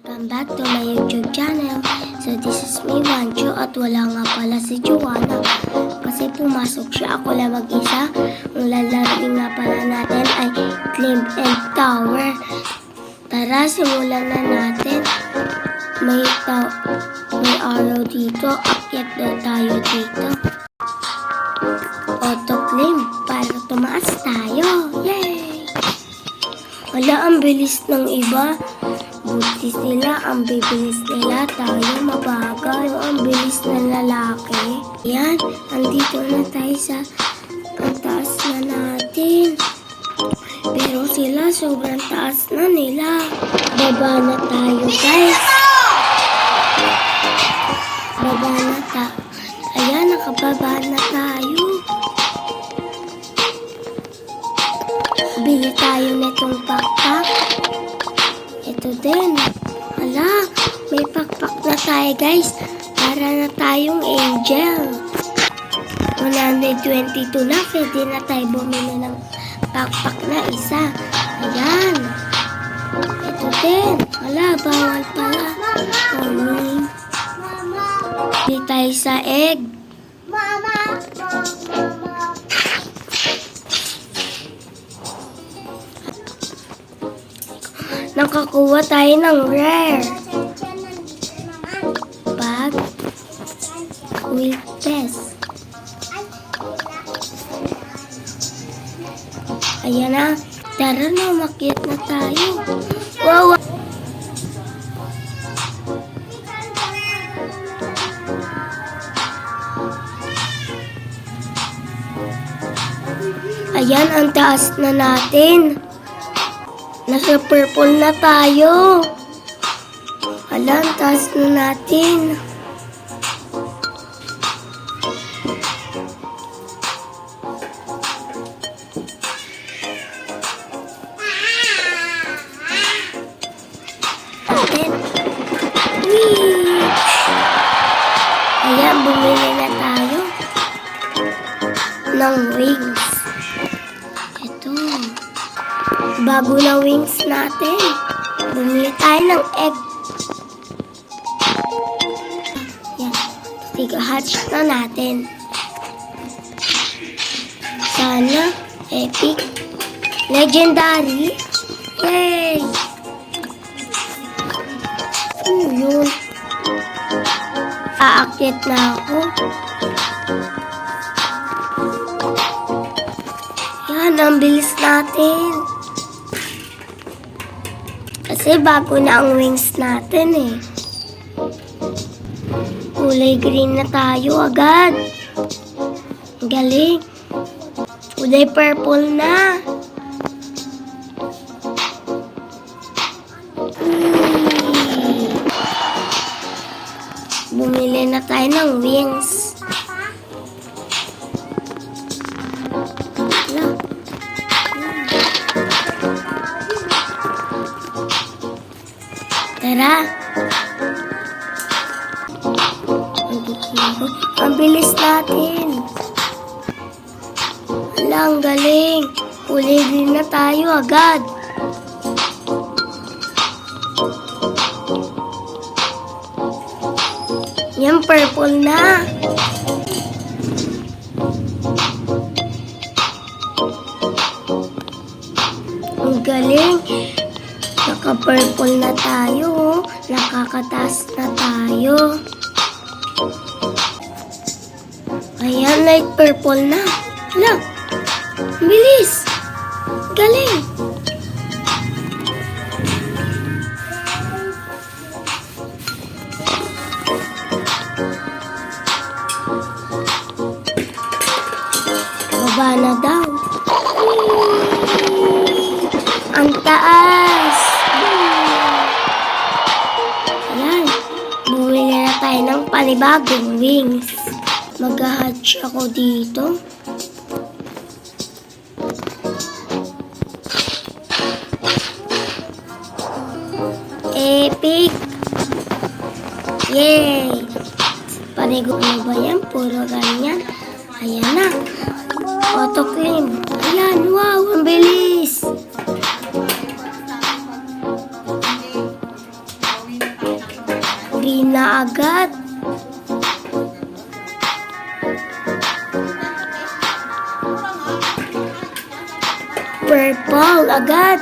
Welcome back to my YouTube channel. So this is me, Wancho, at wala nga pala si Joanna kasi pumasok siya. Ako lang mag-isa. Ang lalaroin nga pala natin ay Climb and Tower. Tara, simulan na natin. May araw dito. Akyat na tayo dito. Auto-climb para tumaas tayo. Yay! Wala, ang bilis ng iba. Buti sila, ang bibilis nila, tayo mabagal, ang bilis ng lalaki. Yan, andito na tayo sa ang taas na natin. Pero sila, sobrang taas na nila. Baba na tayo, guys. Baba na tayo. Ayan, nakababa na tayo. Bili tayo nitong backpack. Ito din. Hala, may pakpak na tayo, guys. Para na tayong angel. 122 na. Pwede na tayo bumili ng pakpak na isa. Ayan. Ito din. Hala, bawal pala. Hindi tayo sa egg. Nakakuha tayo ng rare. Bag. With test. Ayan na. Tara na, umakyat na tayo. Wow! Ayan, ang taas na natin. Nasa purple na tayo. Hala, ang taas na natin. Ayan, bumili na tayo ng wings. Ito. Bago na wings natin. Bumili tayo ng egg. Yan. Tiga-hatch na natin. Sana epic. Legendary. Yay! Ano yun? Aakyat na ako. Yan, ang bilis natin. Kasi bago na ang wings natin eh. Kulay green na tayo agad. Galing. Kulay purple na. Bumili na tayo ng wings. Tara. Ang bilis natin. Hala, ang galing. Kulay green na tayo agad. Yan, purple na. Ang galing. Naka-purple na tayo. Nakakataas na tayo. Ayan, light purple na. Hala, bilis. Galing. Baba na daw. Ang taas. Ayan. Bumili na tayo ng panibagong wings. Mag-hatch ako dito. Epic. Yay. Panigo na ba yan? Puro ganyan. Ayan na. Auto-climb. Ayan. Wow. Ang bilis. Purple agad.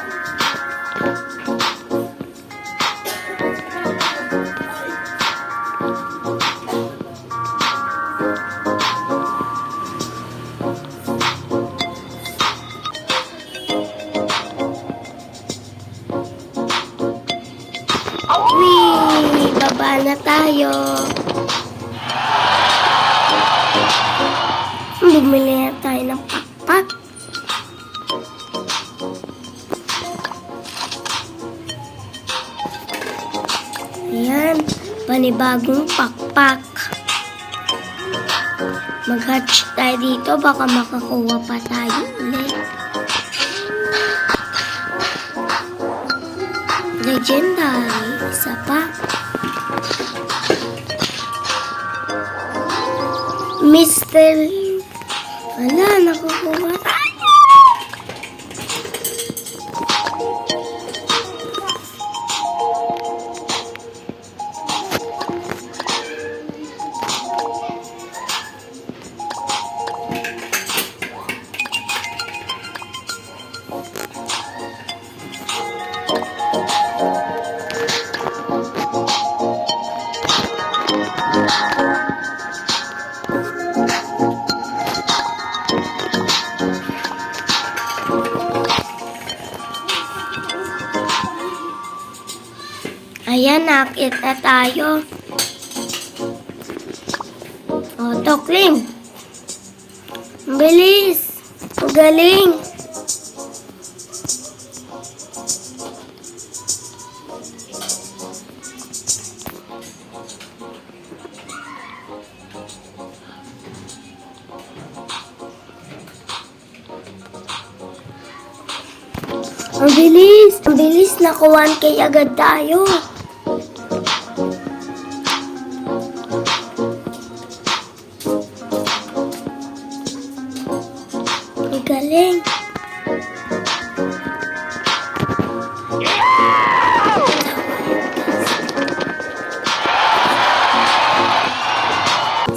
Wee! Baba na tayo. Bumili na tayo ng pakpak. Ayan, panibagong pakpak. Mag-hatch tayo dito, baka makakuha pa tayo ulit. Legendary, isa pa. Mystery. Wala, nakukuha tayo. Ayan, nakit na tayo. O, Tokling. Ang bilis. Ang galing. Ang bilis. Ang bilis. Naku, 1K agad tayo. Ang galing.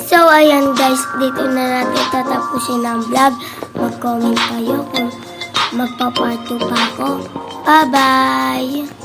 So, ayan guys, dito na natin tatapusin ang vlog. Mag-comment kayo kung magpa-part 2 pa ako. Bye-bye!